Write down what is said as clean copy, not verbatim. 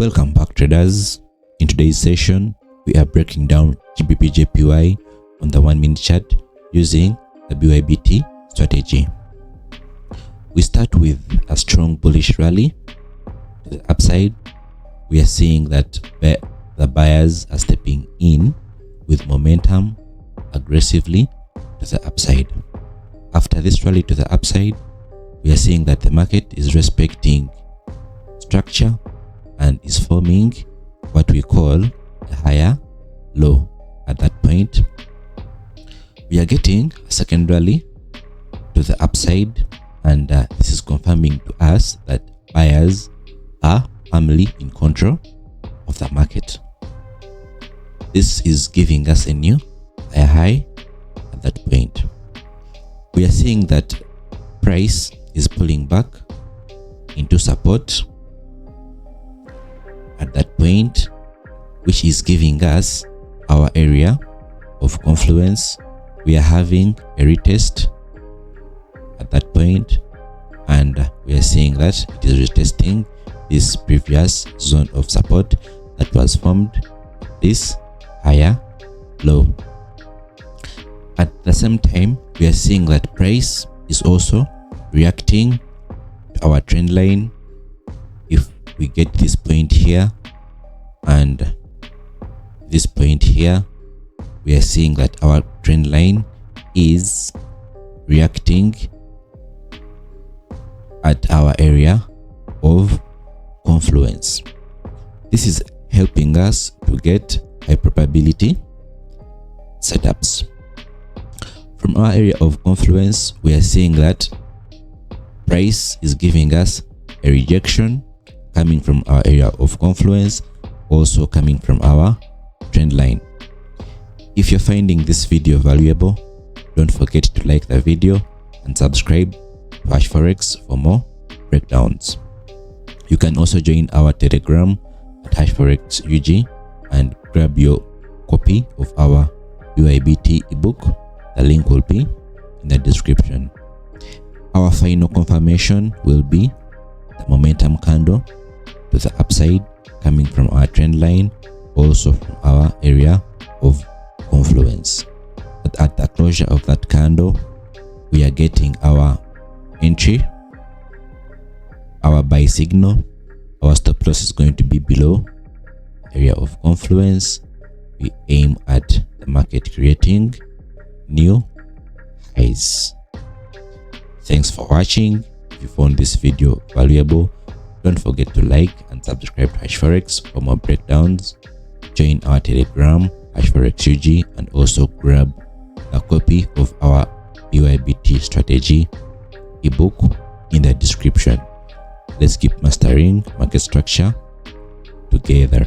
Welcome back, traders. In today's session, we are breaking down GBPJPY on the 1-minute chart using the BYBT strategy. We start with a strong bullish rally to the upside. We are seeing that the buyers are stepping in with momentum aggressively to the upside. After this rally to the upside, we are seeing that the market is respecting structure and is forming what we call a higher low. At that point, we are getting a second rally to the upside, and this is confirming to us that buyers are firmly in control of the market. This is giving us a new high at that point. We are seeing that price is pulling back into support at that point, which is giving us our area of confluence. We are having a retest at that point, and we are seeing that it is retesting this previous zone of support that was formed, this higher low. At the same time, we are seeing that price is also reacting to our trend line. If we get this point here and this point here, we are seeing that our trend line is reacting at our area of confluence. This is helping us to get high probability setups. From our area of confluence, we are seeing that price is giving us a rejection coming from our area of confluence, also coming from our trend line. If you're finding this video valuable, don't forget to like the video and subscribe to Forex for more breakdowns. You can also join our Telegram at #ForexUG and grab your copy of our BYBT ebook. The link will be in the description. Our final confirmation will be the momentum candle to the upside coming from our trend line, also from our area of confluence. But at the closure of that candle, we are getting our entry, our buy signal. Our stop loss is going to be below area of confluence. We aim at the market creating new highs. Thanks for watching. If you found this video valuable, don't forget to like and subscribe to Forex for more breakdowns. Join our Telegram #ForexUG and also grab a copy of our BYBT strategy ebook in the description. Let's keep mastering market structure together.